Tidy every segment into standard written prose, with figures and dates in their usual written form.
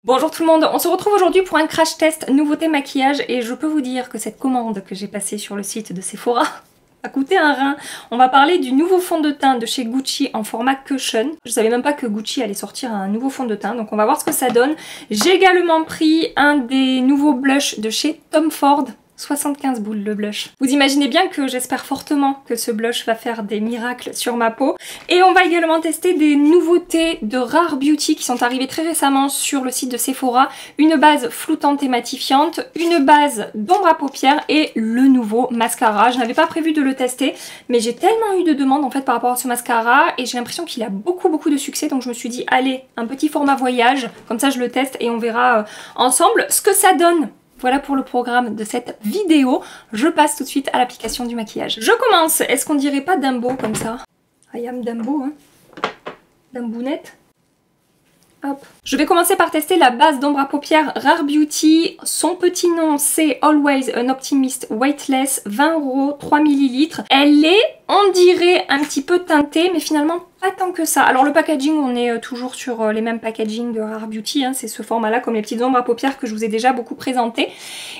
Bonjour tout le monde, on se retrouve aujourd'hui pour un crash test nouveauté maquillage et je peux vous dire que cette commande que j'ai passée sur le site de Sephora a coûté un rein. On va parler du nouveau fond de teint de chez Gucci en format cushion. Je savais même pas que Gucci allait sortir un nouveau fond de teint, donc on va voir ce que ça donne. J'ai également pris un des nouveaux blushs de chez Tom Ford. 75 boules le blush. Vous imaginez bien que j'espère fortement que ce blush va faire des miracles sur ma peau. Et on va également tester des nouveautés de Rare Beauty qui sont arrivées très récemment sur le site de Sephora. Une base floutante et matifiante, une base d'ombre à paupières et le nouveau mascara. Je n'avais pas prévu de le tester, mais j'ai tellement eu de demandes en fait par rapport à ce mascara et j'ai l'impression qu'il a beaucoup de succès. Donc je me suis dit allez, un petit format voyage, comme ça je le teste et on verra ensemble ce que ça donne. Voilà pour le programme de cette vidéo. Je passe tout de suite à l'application du maquillage. Je commence. Est-ce qu'on dirait pas Dumbo comme ça? I am Dumbo, hein. Dumbounette. Hop. Je vais commencer par tester la base d'ombre à paupières Rare Beauty. Son petit nom c'est Always an Optimist Weightless, 20 €, 3 ml. Elle est, on dirait, un petit peu teintée, mais finalement pas tant que ça. Alors le packaging, on est toujours sur les mêmes packaging de Rare Beauty, hein. C'est ce format-là, comme les petites ombres à paupières que je vous ai déjà beaucoup présenté.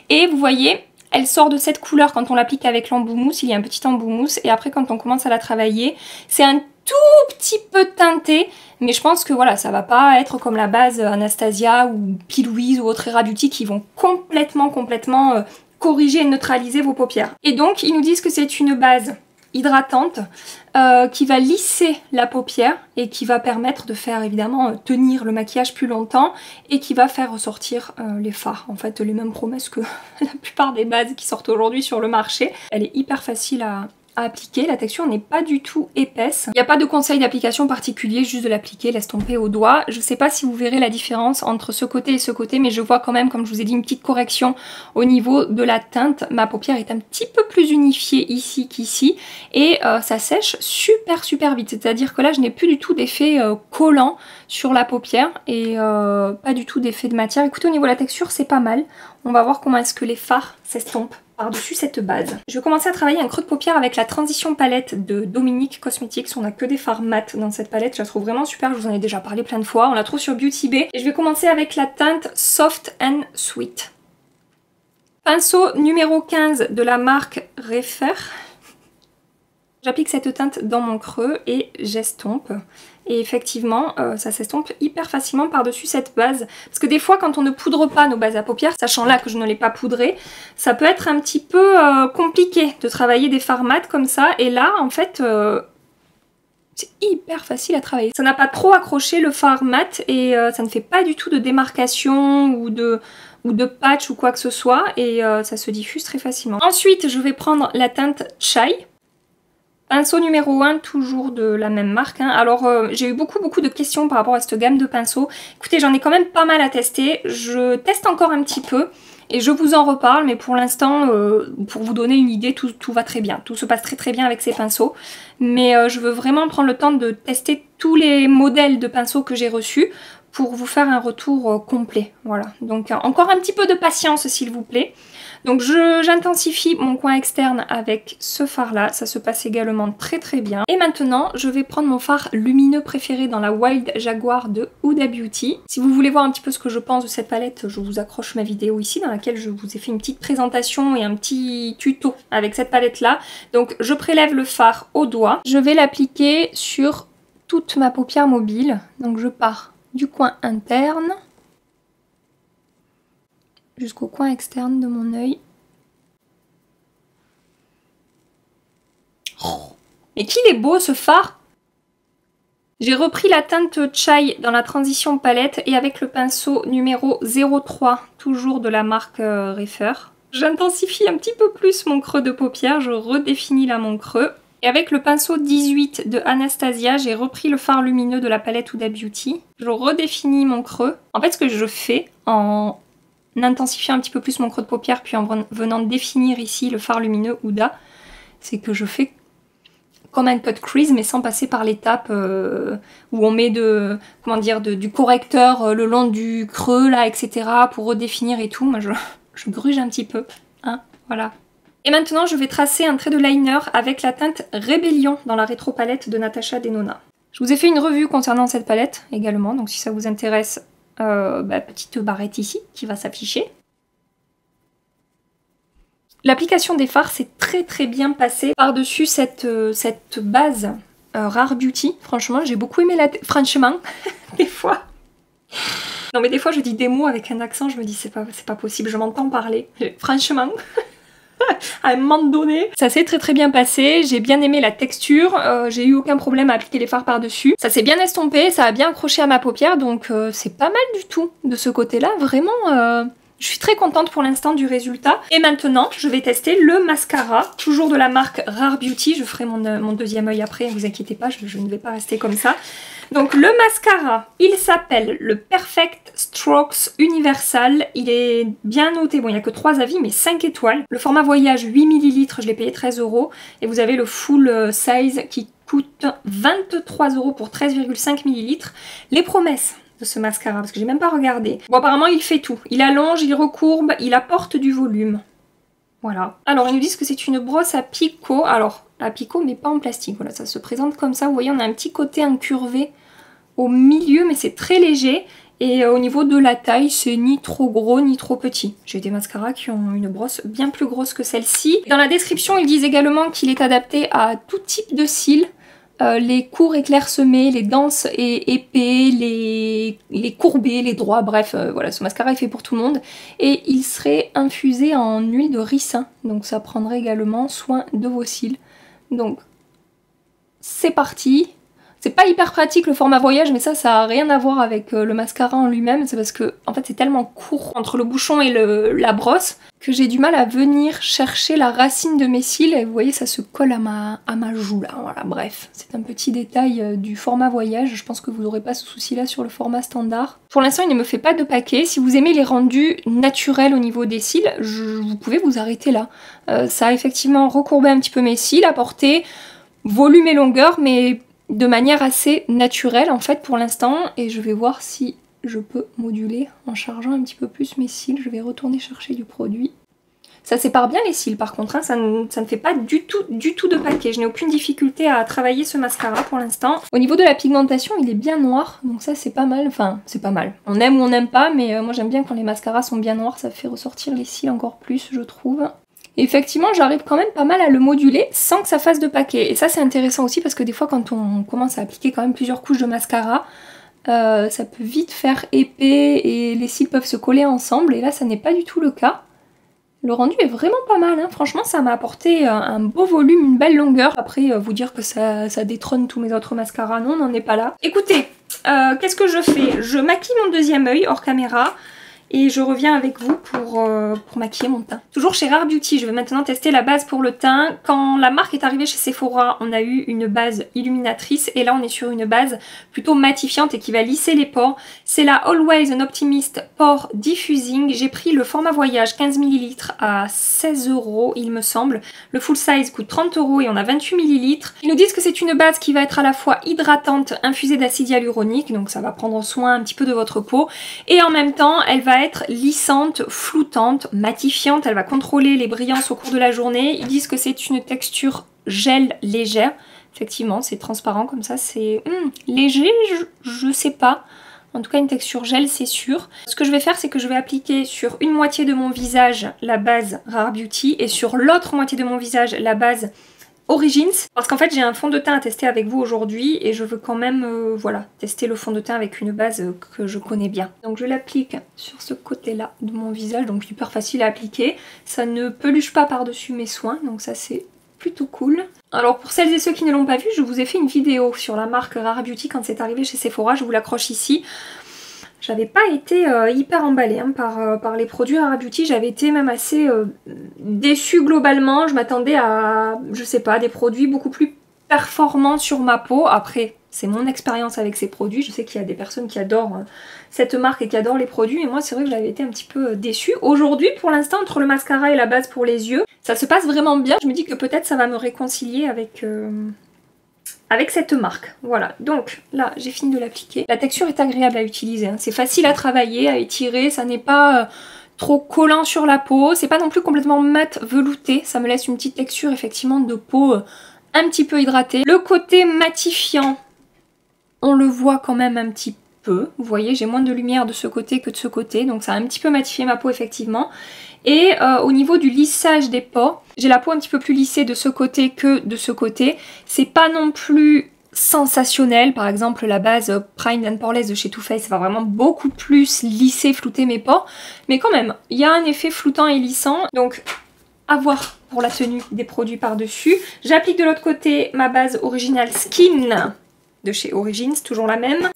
Et vous voyez, elle sort de cette couleur quand on l'applique avec l'embout mousse. Il y a un petit embout mousse. Et après, quand on commence à la travailler, c'est un tout petit peu teinté. Mais je pense que voilà, ça va pas être comme la base Anastasia ou P. Louise ou autres Rare Beauty qui vont complètement corriger et neutraliser vos paupières. Et donc, ils nous disent que c'est une base hydratante qui va lisser la paupière et qui va permettre de faire évidemment tenir le maquillage plus longtemps et qui va faire ressortir les fards. En fait, les mêmes promesses que la plupart des bases qui sortent aujourd'hui sur le marché. Elle est hyper facile à appliquer, la texture n'est pas du tout épaisse. Il n'y a pas de conseil d'application particulier, juste de l'appliquer, l'estomper au doigt. Je ne sais pas si vous verrez la différence entre ce côté et ce côté, mais je vois quand même, comme je vous ai dit, une petite correction au niveau de la teinte. Ma paupière est un petit peu plus unifiée ici qu'ici et ça sèche super vite. C'est-à-dire que là, je n'ai plus du tout d'effet collant sur la paupière et pas du tout d'effet de matière. Écoutez, au niveau de la texture, c'est pas mal. On va voir comment est-ce que les fards s'estompent par-dessus cette base. Je vais commencer à travailler un creux de paupière avec la Transition palette de Dominique Cosmetics. On n'a que des fards mat dans cette palette, je la trouve vraiment super, je vous en ai déjà parlé plein de fois. On la trouve sur Beauty Bay. Et je vais commencer avec la teinte Soft and Sweet. Pinceau numéro 15 de la marque Refer. J'applique cette teinte dans mon creux et j'estompe. Et effectivement, ça s'estompe hyper facilement par-dessus cette base. Parce que des fois, quand on ne poudre pas nos bases à paupières, sachant là que je ne l'ai pas poudré, ça peut être un petit peu compliqué de travailler des fards mat comme ça. Et là, en fait, c'est hyper facile à travailler. Ça n'a pas trop accroché le fard mat et ça ne fait pas du tout de démarcation ou de patch ou quoi que ce soit. Et ça se diffuse très facilement. Ensuite, je vais prendre la teinte Chai. Pinceau numéro 1, toujours de la même marque, hein. Alors j'ai eu beaucoup de questions par rapport à cette gamme de pinceaux. Écoutez, j'en ai quand même pas mal à tester. Je teste encore un petit peu et je vous en reparle. Mais pour l'instant, pour vous donner une idée, tout va très bien. Tout se passe très bien avec ces pinceaux. Mais je veux vraiment prendre le temps de tester tous les modèles de pinceaux que j'ai reçus pour vous faire un retour complet. Voilà, donc encore un petit peu de patience s'il vous plaît. Donc j'intensifie mon coin externe avec ce fard là, ça se passe également très bien. Et maintenant je vais prendre mon fard lumineux préféré dans la Wild Jaguar de Huda Beauty. Si vous voulez voir un petit peu ce que je pense de cette palette, je vous accroche ma vidéo ici dans laquelle je vous ai fait une petite présentation et un petit tuto avec cette palette là. Donc je prélève le fard au doigt, je vais l'appliquer sur toute ma paupière mobile. Donc je pars du coin interne jusqu'au coin externe de mon œil. Oh, mais qu'il est beau ce fard! J'ai repris la teinte Chai dans la Transition palette et avec le pinceau numéro 03, toujours de la marque Refer. J'intensifie un petit peu plus mon creux de paupière, je redéfinis là mon creux. Et avec le pinceau 18 de Anastasia, j'ai repris le fard lumineux de la palette Huda Beauty. Je redéfinis mon creux. En fait, ce que je fais en intensifiant un petit peu plus mon creux de paupière puis en venant définir ici le fard lumineux Huda, c'est que je fais comme un cut crease mais sans passer par l'étape où on met du correcteur le long du creux là, etc. pour redéfinir et tout. Moi je gruge un petit peu, hein, voilà. Et maintenant je vais tracer un trait de liner avec la teinte Rébellion dans la rétro palette de Natasha Denona. Je vous ai fait une revue concernant cette palette également, donc si ça vous intéresse, petite barrette ici qui va s'afficher. L'application des fards s'est très bien passée par-dessus cette base Rare Beauty. Franchement, j'ai beaucoup aimé franchement, des fois. Non mais des fois je dis des mots avec un accent, je me dis c'est pas possible, je m'entends parler. Franchement, à un moment donné. Ça s'est très bien passé, j'ai bien aimé la texture, j'ai eu aucun problème à appliquer les fards par-dessus. Ça s'est bien estompé, ça a bien accroché à ma paupière, donc c'est pas mal du tout de ce côté-là, vraiment... Je suis très contente pour l'instant du résultat. Et maintenant, je vais tester le mascara, toujours de la marque Rare Beauty. Je ferai mon deuxième œil après, ne vous inquiétez pas, je ne vais pas rester comme ça. Donc le mascara, il s'appelle le Perfect Strokes Universal. Il est bien noté, bon il n'y a que 3 avis, mais 5 étoiles. Le format voyage 8 ml, je l'ai payé 13 €. Et vous avez le full size qui coûte 23 € pour 13,5 ml. Les promesses de ce mascara, parce que j'ai même pas regardé. Bon, apparemment il fait tout. Il allonge, il recourbe, il apporte du volume. Voilà. Alors ils nous disent que c'est une brosse à picot. Alors à picot mais pas en plastique. Voilà, ça se présente comme ça. Vous voyez, on a un petit côté incurvé au milieu, mais c'est très léger. Et au niveau de la taille, c'est ni trop gros ni trop petit. J'ai des mascaras qui ont une brosse bien plus grosse que celle-ci. Dans la description, ils disent également qu'il est adapté à tout type de cils. Les courts et clairsemés, les denses et épais, les courbés, les droits, bref, voilà, ce mascara est fait pour tout le monde. Et il serait infusé en huile de ricin, donc ça prendrait également soin de vos cils. Donc, c'est parti. C'est pas hyper pratique le format voyage, mais ça a rien à voir avec le mascara en lui-même. C'est parce que en fait c'est tellement court entre le bouchon et la brosse que j'ai du mal à venir chercher la racine de mes cils. Et vous voyez, ça se colle à ma joue là. Voilà, bref, c'est un petit détail du format voyage. Je pense que vous n'aurez pas ce souci-là sur le format standard. Pour l'instant, il ne me fait pas de paquet. Si vous aimez les rendus naturels au niveau des cils, vous pouvez vous arrêter là. Ça a effectivement recourbé un petit peu mes cils, apporté volume et longueur, mais de manière assez naturelle en fait pour l'instant, et je vais voir si je peux moduler en chargeant un petit peu plus mes cils. Je vais retourner chercher du produit. Ça sépare bien les cils par contre, hein. Ça ne fait pas du tout de paquet. Je n'ai aucune difficulté à travailler ce mascara pour l'instant. Au niveau de la pigmentation, il est bien noir, donc ça c'est pas mal, enfin c'est pas mal. On aime ou on n'aime pas, mais moi j'aime bien quand les mascaras sont bien noirs, ça fait ressortir les cils encore plus je trouve. Et effectivement, j'arrive quand même pas mal à le moduler sans que ça fasse de paquet. Et ça c'est intéressant aussi parce que des fois quand on commence à appliquer quand même plusieurs couches de mascara, ça peut vite faire épais et les cils peuvent se coller ensemble, et là ça n'est pas du tout le cas. Le rendu est vraiment pas mal, hein. Franchement ça m'a apporté un beau volume, une belle longueur. Après vous dire que ça détrône tous mes autres mascaras, non, on n'en est pas là. Écoutez, qu'est-ce que je fais? Je maquille mon deuxième œil hors caméra. Et je reviens avec vous pour maquiller mon teint. Toujours chez Rare Beauty, je vais maintenant tester la base pour le teint. Quand la marque est arrivée chez Sephora, on a eu une base illuminatrice. Et là, on est sur une base plutôt matifiante et qui va lisser les pores. C'est la Always an Optimist Pore Diffusing. J'ai pris le format voyage 15 ml à 16 € il me semble. Le full size coûte 30 € et on a 28 ml. Ils nous disent que c'est une base qui va être à la fois hydratante, infusée d'acide hyaluronique. Donc ça va prendre soin un petit peu de votre peau. Et en même temps, elle va être lissante, floutante, matifiante, elle va contrôler les brillances au cours de la journée. Ils disent que c'est une texture gel légère. Effectivement, c'est transparent comme ça, c'est léger, je sais pas. En tout cas, une texture gel, c'est sûr. Ce que je vais faire, c'est que je vais appliquer sur une moitié de mon visage la base Rare Beauty et sur l'autre moitié de mon visage la base Origins, parce qu'en fait j'ai un fond de teint à tester avec vous aujourd'hui et je veux quand même voilà, tester le fond de teint avec une base que je connais bien. Donc je l'applique sur ce côté là de mon visage, donc super facile à appliquer, ça ne peluche pas par-dessus mes soins, donc ça c'est plutôt cool. Alors pour celles et ceux qui ne l'ont pas vu, je vous ai fait une vidéo sur la marque Rare Beauty quand c'est arrivé chez Sephora, je vous l'accroche ici. J'avais pas été hyper emballée hein, par les produits Rare Beauty, j'avais été même assez déçue globalement. Je m'attendais à, je sais pas, des produits beaucoup plus performants sur ma peau. Après, c'est mon expérience avec ces produits, je sais qu'il y a des personnes qui adorent cette marque et qui adorent les produits, mais moi c'est vrai que j'avais été un petit peu déçue. Aujourd'hui, pour l'instant, entre le mascara et la base pour les yeux, ça se passe vraiment bien. Je me dis que peut-être ça va me réconcilier avec cette marque. Voilà, donc là j'ai fini de l'appliquer. La texture est agréable à utiliser, hein. C'est facile à travailler, à étirer, ça n'est pas trop collant sur la peau, c'est pas non plus complètement mat velouté, ça me laisse une petite texture effectivement de peau un petit peu hydratée. Le côté matifiant, on le voit quand même un petit peu. Vous voyez, j'ai moins de lumière de ce côté que de ce côté, donc ça a un petit peu matifié ma peau effectivement. Et au niveau du lissage des pores, j'ai la peau un petit peu plus lissée de ce côté que de ce côté. C'est pas non plus sensationnel. Par exemple, la base Prime and Poreless de chez Too Faced va vraiment beaucoup plus lisser, flouter mes pores. Mais quand même, il y a un effet floutant et lissant. Donc, à voir pour la tenue des produits par-dessus. J'applique de l'autre côté ma base Original Skin de chez Origins, toujours la même.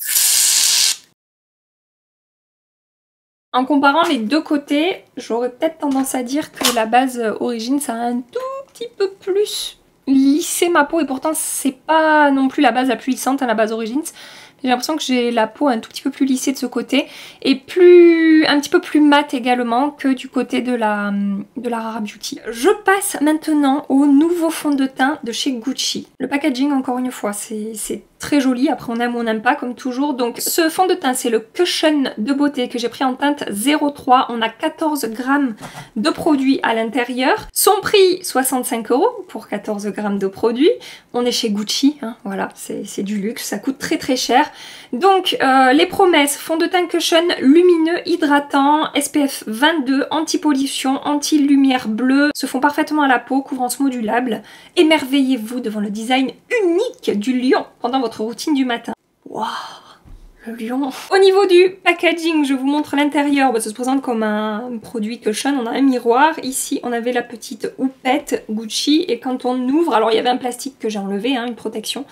En comparant les deux côtés, j'aurais peut-être tendance à dire que la base Origins a un tout petit peu plus lissé ma peau et pourtant c'est pas non plus la base la plus lissante, hein, la base Origins. J'ai l'impression que j'ai la peau un tout petit peu plus lissée de ce côté et un petit peu plus mate également que du côté de la Rare Beauty. Je passe maintenant au nouveau fond de teint de chez Gucci. Le packaging, encore une fois, c'est très joli. Après, on aime ou on n'aime pas, comme toujours. Donc, ce fond de teint, c'est le Cushion de beauté que j'ai pris en teinte 03. On a 14 grammes de produit à l'intérieur. Son prix, 65 € pour 14 grammes de produit. On est chez Gucci, hein, voilà, c'est du luxe. Ça coûte très très cher. Donc, les promesses, fond de teint Cushion lumineux, hydratant, SPF 22, anti-pollution, anti-lumière bleue, se font parfaitement à la peau, couvrance modulable. Émerveillez-vous devant le design unique du lion pendant votre routine du matin. Waouh, le lion. Au niveau du packaging, je vous montre l'intérieur. Ça se présente comme un produit Cushion. On a un miroir. Ici, on avait la petite houppette Gucci. Et quand on ouvre, alors il y avait un plastique que j'ai enlevé, hein, une protection.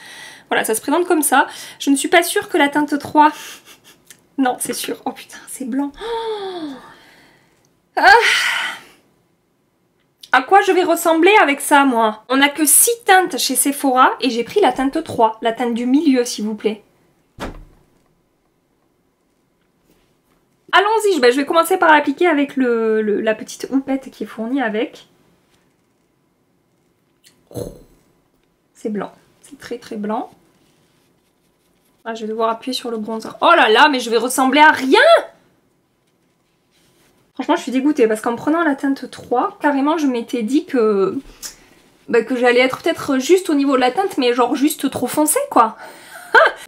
Voilà, ça se présente comme ça. Je ne suis pas sûre que la teinte 3... Non, c'est sûr. Oh putain, c'est blanc. Oh. Ah. À quoi je vais ressembler avec ça, moi? On n'a que 6 teintes chez Sephora et j'ai pris la teinte 3, la teinte du milieu, s'il vous plaît. Allons-y, je vais commencer par l'appliquer avec la petite houppette qui est fournie avec. C'est blanc, c'est très très blanc. Ah, je vais devoir appuyer sur le bronzer. Oh là là, mais je vais ressembler à rien! Franchement, je suis dégoûtée parce qu'en prenant la teinte 3, carrément, je m'étais dit que j'allais être peut-être juste au niveau de la teinte, mais genre juste trop foncé, quoi.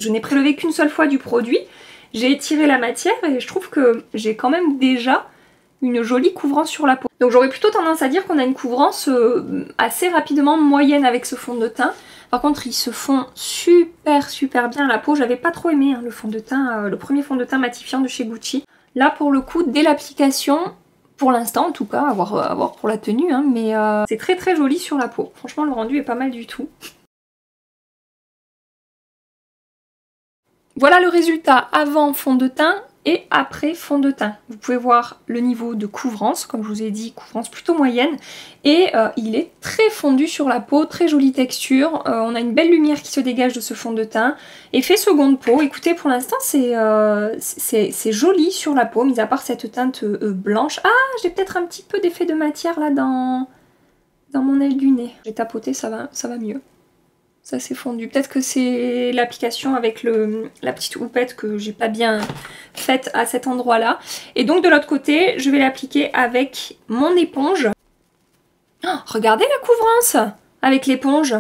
Je n'ai prélevé qu'une seule fois du produit, j'ai étiré la matière et je trouve que j'ai quand même déjà une jolie couvrance sur la peau. Donc j'aurais plutôt tendance à dire qu'on a une couvrance assez rapidement moyenne avec ce fond de teint. Par contre, ils se font super bien à la peau. J'avais pas trop aimé hein, le fond de teint, le premier fond de teint matifiant de chez Gucci. Là, pour le coup, dès l'application, pour l'instant en tout cas, à voir pour la tenue, hein, mais c'est très très joli sur la peau. Franchement, le rendu est pas mal du tout. Voilà le résultat avant fond de teint et après fond de teint. Vous pouvez voir le niveau de couvrance, comme je vous ai dit, couvrance plutôt moyenne. Et il est très fondu sur la peau, très jolie texture. On a une belle lumière qui se dégage de ce fond de teint. Effet seconde peau, écoutez, pour l'instant c'est joli sur la peau, mis à part cette teinte blanche. Ah, j'ai peut-être un petit peu d'effet de matière là dans mon aile du nez. J'ai tapoté, ça va mieux. Ça s'est fondu. Peut-être que c'est l'application avec la petite houppette que j'ai pas bien faite à cet endroit-là. Et donc de l'autre côté, je vais l'appliquer avec mon éponge. Oh, regardez la couvrance avec l'éponge.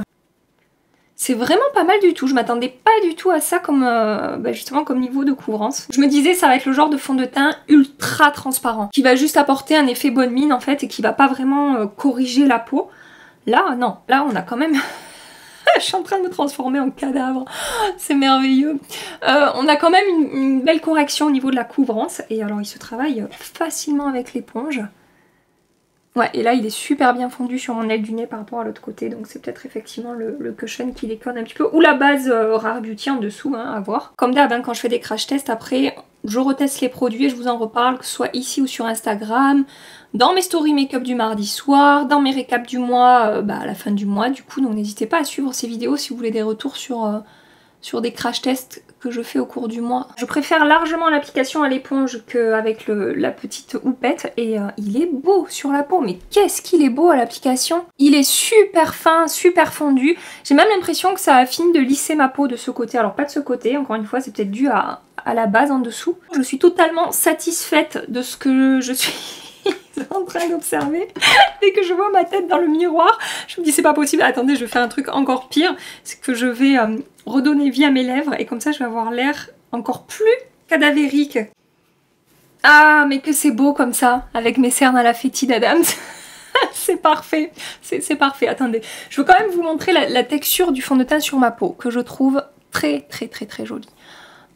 C'est vraiment pas mal du tout. Je m'attendais pas du tout à ça comme justement comme niveau de couvrance. Je me disais ça va être le genre de fond de teint ultra transparent qui va juste apporter un effet bonne mine en fait et qui va pas vraiment corriger la peau. Là, non. Là, on a quand même... Je suis en train de me transformer en cadavre, c'est merveilleux. On a quand même une belle correction au niveau de la couvrance. Et alors il se travaille facilement avec l'éponge. Ouais, et là il est super bien fondu sur mon aile du nez par rapport à l'autre côté. Donc c'est peut-être effectivement le Cushion qui déconne un petit peu. Ou la base Rare Beauty en dessous, hein, à voir. Comme d'hab, hein, quand je fais des crash tests, après je reteste les produits et je vous en reparle, que ce soit ici ou sur Instagram. Dans mes stories make-up du mardi soir, dans mes récaps du mois à la fin du mois du coup, donc n'hésitez pas à suivre ces vidéos si vous voulez des retours sur des crash tests que je fais au cours du mois. Je préfère largement l'application à l'éponge qu'avec la petite houppette et il est beau sur la peau, mais qu'est-ce qu'il est beau à l'application! Il est super fin, super fondu, j'ai même l'impression que ça affine de lisser ma peau de ce côté, alors pas de ce côté, encore une fois c'est peut-être dû à la base en dessous. Je suis totalement satisfaite de ce que je suis en train d'observer. Dès que je vois ma tête dans le miroir, je me dis c'est pas possible, attendez, je vais faire un truc encore pire, c'est que je vais redonner vie à mes lèvres et comme ça je vais avoir l'air encore plus cadavérique. Ah, mais que c'est beau comme ça, avec mes cernes à la Fenty d'Adams. C'est parfait, c'est parfait. Attendez, je veux quand même vous montrer la texture du fond de teint sur ma peau, que je trouve très jolie.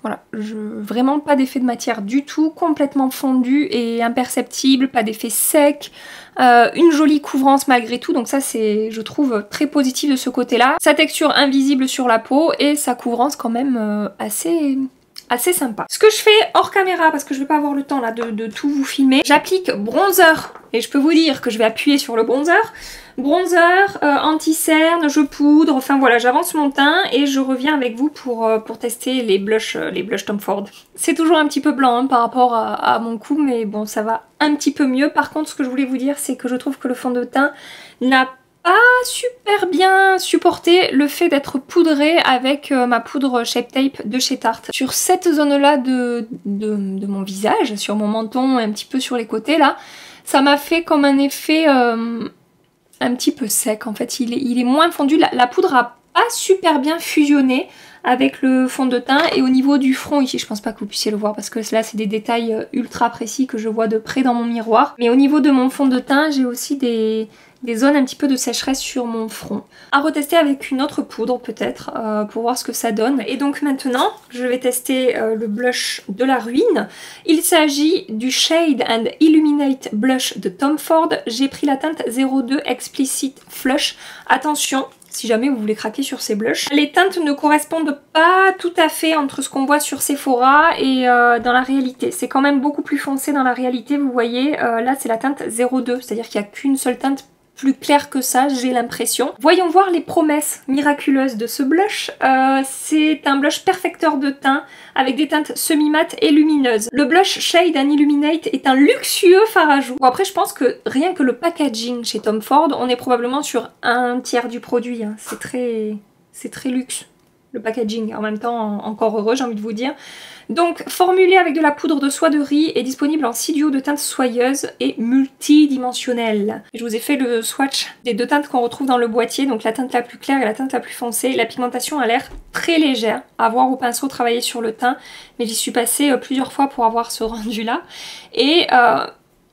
Voilà, vraiment pas d'effet de matière du tout, complètement fondu et imperceptible, pas d'effet sec, une jolie couvrance malgré tout, donc ça c'est, je trouve, très positif de ce côté-là. Sa texture invisible sur la peau et sa couvrance quand même assez sympa. Ce que je fais hors caméra, parce que je vais pas avoir le temps là de tout vous filmer, j'applique bronzer, et je peux vous dire que je vais appuyer sur le bronzer. Bronzer, anti-cerne, je poudre, enfin voilà, j'avance mon teint et je reviens avec vous pour tester les blushs Tom Ford. C'est toujours un petit peu blanc hein, par rapport à mon cou, mais bon, ça va un petit peu mieux. Par contre, ce que je voulais vous dire, c'est que je trouve que le fond de teint n'a pas super bien supporté le fait d'être poudré avec ma poudre Shape Tape de chez Tarte. Sur cette zone-là de mon visage, sur mon menton et un petit peu sur les côtés là, ça m'a fait comme un effet un petit peu sec en fait, il est moins fondu, la poudre a pas super bien fusionné avec le fond de teint et au niveau du front ici, je pense pas que vous puissiez le voir parce que là c'est des détails ultra précis que je vois de près dans mon miroir, mais au niveau de mon fond de teint j'ai aussi des zones un petit peu de sécheresse sur mon front. À retester avec une autre poudre peut-être pour voir ce que ça donne. Et donc maintenant je vais tester le blush de la ruine. Il s'agit du Shade and Illuminate Blush de Tom Ford. J'ai pris la teinte 02 Explicit Flush. Attention, si jamais vous voulez craquer sur ces blushs. Les teintes ne correspondent pas tout à fait entre ce qu'on voit sur Sephora et dans la réalité. C'est quand même beaucoup plus foncé dans la réalité, vous voyez. Là c'est la teinte 02, c'est-à-dire qu'il n'y a qu'une seule teinte plus clair que ça, j'ai l'impression. Voyons voir les promesses miraculeuses de ce blush. C'est un blush perfecteur de teint avec des teintes semi-mates et lumineuses. Le blush Shade and Illuminate est un luxueux fard à joues. Bon, après je pense que rien que le packaging chez Tom Ford, on est probablement sur un tiers du produit. Hein. C'est très luxe le packaging. En même temps, encore heureux j'ai envie de vous dire. Donc formulé avec de la poudre de soie de riz et disponible en 6 duos de teintes soyeuses et multidimensionnelles. Je vous ai fait le swatch des deux teintes qu'on retrouve dans le boîtier, donc la teinte la plus claire et la teinte la plus foncée. La pigmentation a l'air très légère, à voir au pinceau travailler sur le teint, mais j'y suis passée plusieurs fois pour avoir ce rendu là. Et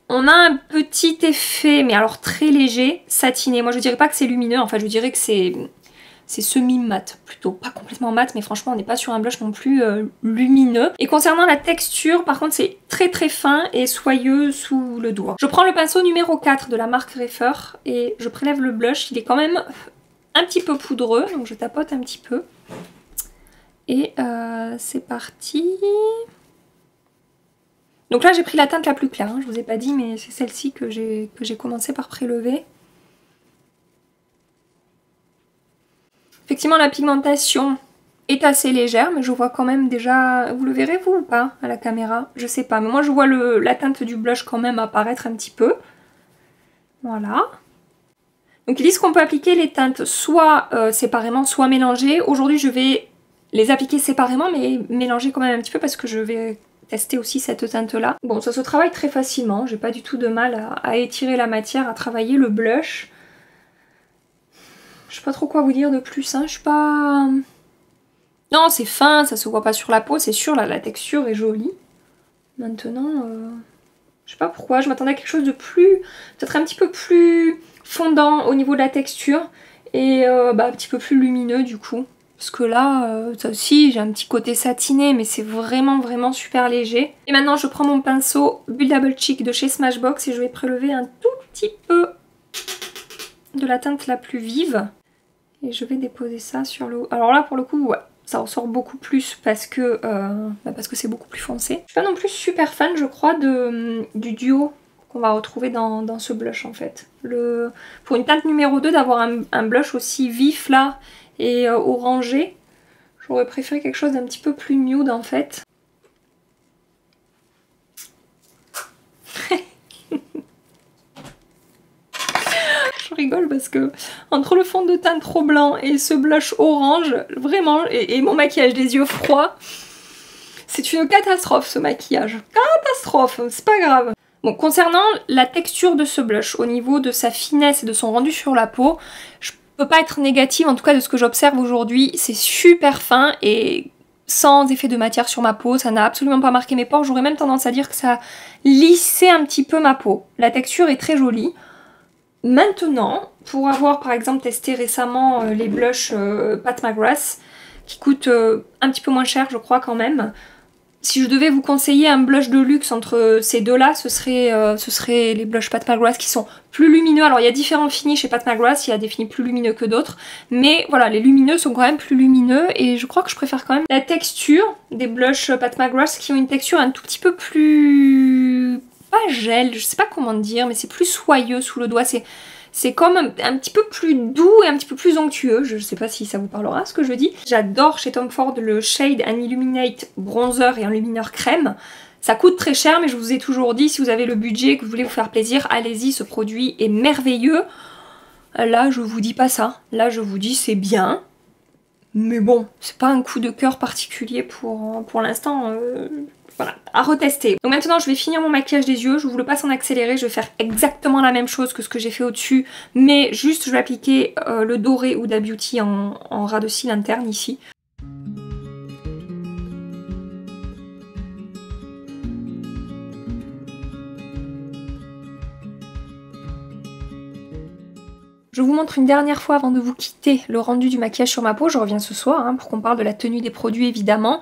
on a un petit effet, mais alors très léger, satiné. Moi je dirais pas que c'est lumineux, enfin je dirais que c'est semi-mat plutôt, pas complètement mat, mais franchement on n'est pas sur un blush non plus lumineux. Et concernant la texture, par contre c'est très fin et soyeux sous le doigt. Je prends le pinceau numéro 4 de la marque Refer et je prélève le blush, il est quand même un petit peu poudreux, donc je tapote un petit peu. Et c'est parti. Donc là j'ai pris la teinte la plus claire, hein, je vous ai pas dit, mais c'est celle-ci que j'ai commencé par prélever. Effectivement, la pigmentation est assez légère, mais je vois quand même déjà... Vous le verrez, vous, ou pas, à la caméra? Je sais pas, mais moi, je vois la teinte du blush quand même apparaître un petit peu. Voilà. Donc, ils disent qu'on peut appliquer les teintes soit séparément, soit mélangées. Aujourd'hui, je vais les appliquer séparément, mais mélanger quand même un petit peu parce que je vais tester aussi cette teinte-là. Bon, ça se travaille très facilement. J'ai pas du tout de mal à étirer la matière, à travailler le blush. Je sais pas trop quoi vous dire de plus, hein. Je suis pas... Non, c'est fin, ça se voit pas sur la peau, c'est sûr, la texture est jolie. Maintenant, je sais pas pourquoi, je m'attendais à quelque chose de plus... peut-être un petit peu plus fondant au niveau de la texture et un petit peu plus lumineux du coup. Parce que là, ça aussi, j'ai un petit côté satiné, mais c'est vraiment super léger. Et maintenant, je prends mon pinceau Buildable Cheek de chez Smashbox et je vais prélever un tout petit peu de la teinte la plus vive. Et je vais déposer ça sur le haut. Alors là, pour le coup, ouais, ça ressort beaucoup plus parce que c'est beaucoup plus foncé. Je suis pas non plus super fan, je crois, du duo qu'on va retrouver dans ce blush en fait. Pour une teinte numéro 2, d'avoir un blush aussi vif là et orangé, j'aurais préféré quelque chose d'un petit peu plus nude en fait. Je rigole parce que entre le fond de teint trop blanc et ce blush orange, vraiment, et mon maquillage des yeux froids, c'est une catastrophe ce maquillage. Catastrophe, c'est pas grave. Bon, concernant la texture de ce blush, au niveau de sa finesse et de son rendu sur la peau, je peux pas être négative, en tout cas de ce que j'observe aujourd'hui, c'est super fin et sans effet de matière sur ma peau, ça n'a absolument pas marqué mes pores, j'aurais même tendance à dire que ça lissait un petit peu ma peau. La texture est très jolie. Maintenant, pour avoir par exemple testé récemment les blushs Pat McGrath, qui coûtent un petit peu moins cher je crois quand même, si je devais vous conseiller un blush de luxe entre ces deux-là, ce serait les blushs Pat McGrath qui sont plus lumineux. Alors il y a différents finis chez Pat McGrath, il y a des finis plus lumineux que d'autres, mais voilà, les lumineux sont quand même plus lumineux et je crois que je préfère quand même la texture des blushs Pat McGrath qui ont une texture un tout petit peu plus... pas gel, je sais pas comment dire, mais c'est plus soyeux sous le doigt, c'est comme un petit peu plus doux et un petit peu plus onctueux. Je sais pas si ça vous parlera ce que je dis. J'adore chez Tom Ford le Shade and Illuminate Bronzer et Enlumineur Crème. Ça coûte très cher mais je vous ai toujours dit, si vous avez le budget et que vous voulez vous faire plaisir, allez-y, ce produit est merveilleux. Là je vous dis pas ça. Là je vous dis c'est bien. Mais bon, c'est pas un coup de cœur particulier pour l'instant. Voilà, à retester. Donc maintenant je vais finir mon maquillage des yeux, je vous le passe en accéléré, je vais faire exactement la même chose que ce que j'ai fait au-dessus, mais juste je vais appliquer le doré Huda Beauty en ras de cils interne ici. Je vous montre une dernière fois avant de vous quitter le rendu du maquillage sur ma peau, je reviens ce soir hein, pour qu'on parle de la tenue des produits évidemment.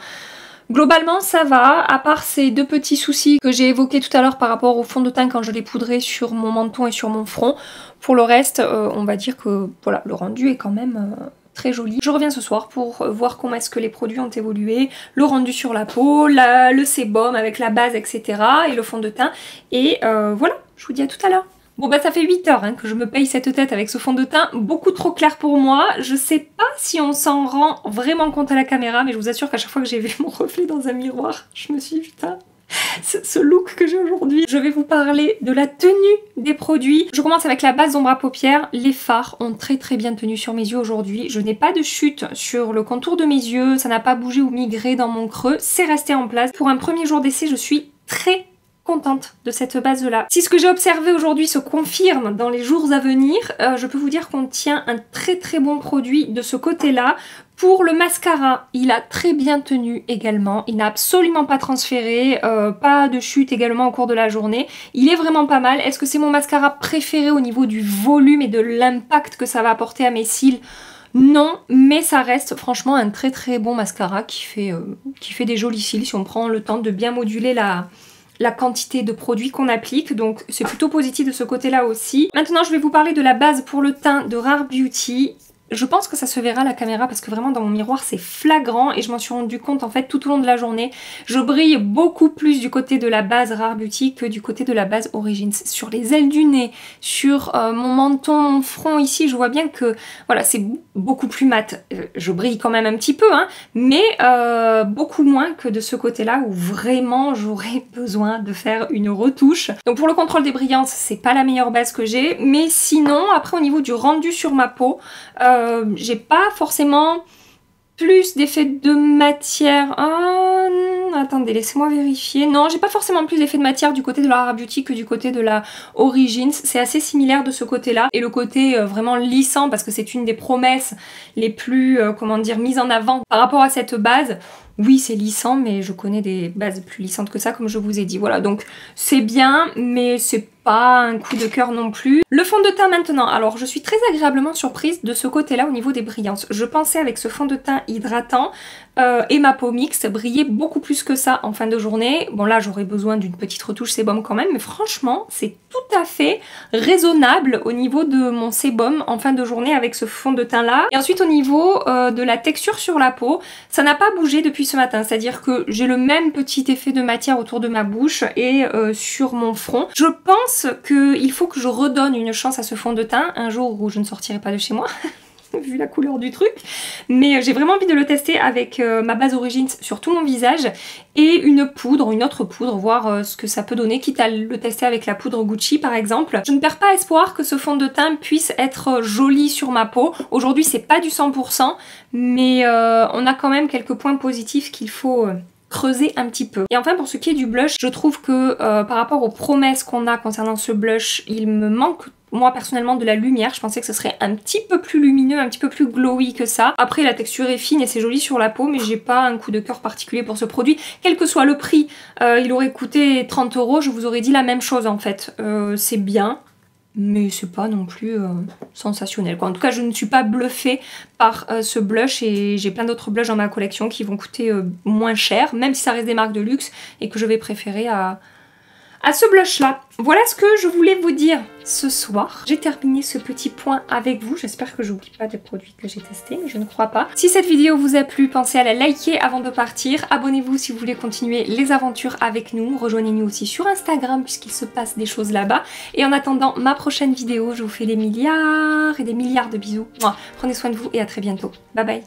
Globalement ça va, à part ces deux petits soucis que j'ai évoqués tout à l'heure par rapport au fond de teint quand je l'ai poudré sur mon menton et sur mon front. Pour le reste, on va dire que voilà, le rendu est quand même très joli. Je reviens ce soir pour voir comment est-ce que les produits ont évolué, le rendu sur la peau, le sébum avec la base etc. et le fond de teint. Et voilà, je vous dis à tout à l'heure. Bon bah ça fait 8 heures hein, que je me paye cette tête avec ce fond de teint, beaucoup trop clair pour moi. Je sais pas si on s'en rend vraiment compte à la caméra, mais je vous assure qu'à chaque fois que j'ai vu mon reflet dans un miroir, je me suis dit putain, ce look que j'ai aujourd'hui. Je vais vous parler de la tenue des produits. Je commence avec la base d'ombre à paupières. Les fards ont très bien tenu sur mes yeux aujourd'hui. Je n'ai pas de chute sur le contour de mes yeux, ça n'a pas bougé ou migré dans mon creux, c'est resté en place. Pour un premier jour d'essai, je suis très contente de cette base là. Si ce que j'ai observé aujourd'hui se confirme dans les jours à venir, je peux vous dire qu'on tient un très bon produit de ce côté là. Pour le mascara, il a très bien tenu également, il n'a absolument pas transféré, pas de chute également au cours de la journée, il est vraiment pas mal. Est-ce que c'est mon mascara préféré au niveau du volume et de l'impact que ça va apporter à mes cils? Non, mais ça reste franchement un très bon mascara qui fait des jolis cils si on prend le temps de bien moduler la quantité de produits qu'on applique, donc c'est plutôt positif de ce côté-là aussi. Maintenant, je vais vous parler de la base pour le teint de Rare Beauty. Je pense que ça se verra à la caméra parce que vraiment dans mon miroir c'est flagrant et je m'en suis rendu compte en fait tout au long de la journée. Je brille beaucoup plus du côté de la base Rare Beauty que du côté de la base Origins. Sur les ailes du nez, sur mon menton, mon front ici, je vois bien que voilà, c'est beaucoup plus mat. Je brille quand même un petit peu, hein, mais beaucoup moins que de ce côté-là où vraiment j'aurais besoin de faire une retouche. Donc pour le contrôle des brillances, c'est pas la meilleure base que j'ai, mais sinon après au niveau du rendu sur ma peau, j'ai pas forcément plus d'effet de matière. Attendez, laissez-moi vérifier. Non, j'ai pas forcément plus d'effet de matière du côté de la Rare Beauty que du côté de la Origins. C'est assez similaire de ce côté-là. Et le côté vraiment lissant, parce que c'est une des promesses les plus, comment dire, mises en avant par rapport à cette base. Oui, c'est lissant, mais je connais des bases plus lissantes que ça, comme je vous ai dit. Voilà, donc c'est bien, mais c'est pas un coup de cœur non plus. Le fond de teint maintenant. Alors, je suis très agréablement surprise de ce côté-là au niveau des brillances. Je pensais avec ce fond de teint hydratant et ma peau mixte briller beaucoup plus que ça en fin de journée. Bon, là, j'aurais besoin d'une petite retouche sébum quand même, mais franchement, c'est tout à fait raisonnable au niveau de mon sébum en fin de journée avec ce fond de teint-là. Et ensuite, au niveau de la texture sur la peau, ça n'a pas bougé depuis ce matin, c'est-à-dire que j'ai le même petit effet de matière autour de ma bouche et sur mon front. Je pense qu'il faut que je redonne une chance à ce fond de teint un jour où je ne sortirai pas de chez moi. Vu la couleur du truc, mais j'ai vraiment envie de le tester avec ma base Origins sur tout mon visage et une autre poudre, voir ce que ça peut donner, quitte à le tester avec la poudre Gucci par exemple. Je ne perds pas espoir que ce fond de teint puisse être joli sur ma peau. Aujourd'hui c'est pas du 100%, mais on a quand même quelques points positifs qu'il faut creuser un petit peu. Et enfin pour ce qui est du blush, je trouve que par rapport aux promesses qu'on a concernant ce blush, il me manque moi personnellement de la lumière, je pensais que ce serait un petit peu plus lumineux, un petit peu plus glowy que ça. Après la texture est fine et c'est joli sur la peau, mais j'ai pas un coup de cœur particulier pour ce produit. Quel que soit le prix, il aurait coûté 30 €, je vous aurais dit la même chose en fait. C'est bien, mais c'est pas non plus sensationnel quoi. En tout cas je ne suis pas bluffée par ce blush et j'ai plein d'autres blushs dans ma collection qui vont coûter moins cher, même si ça reste des marques de luxe et que je vais préférer à ce blush là. Voilà ce que je voulais vous dire ce soir. J'ai terminé ce petit point avec vous. J'espère que j'oublie pas des produits que j'ai testés, mais je ne crois pas. Si cette vidéo vous a plu, pensez à la liker avant de partir. Abonnez-vous si vous voulez continuer les aventures avec nous. Rejoignez-nous aussi sur Instagram puisqu'il se passe des choses là-bas. Et en attendant ma prochaine vidéo, je vous fais des milliards et des milliards de bisous. Prenez soin de vous et à très bientôt. Bye bye.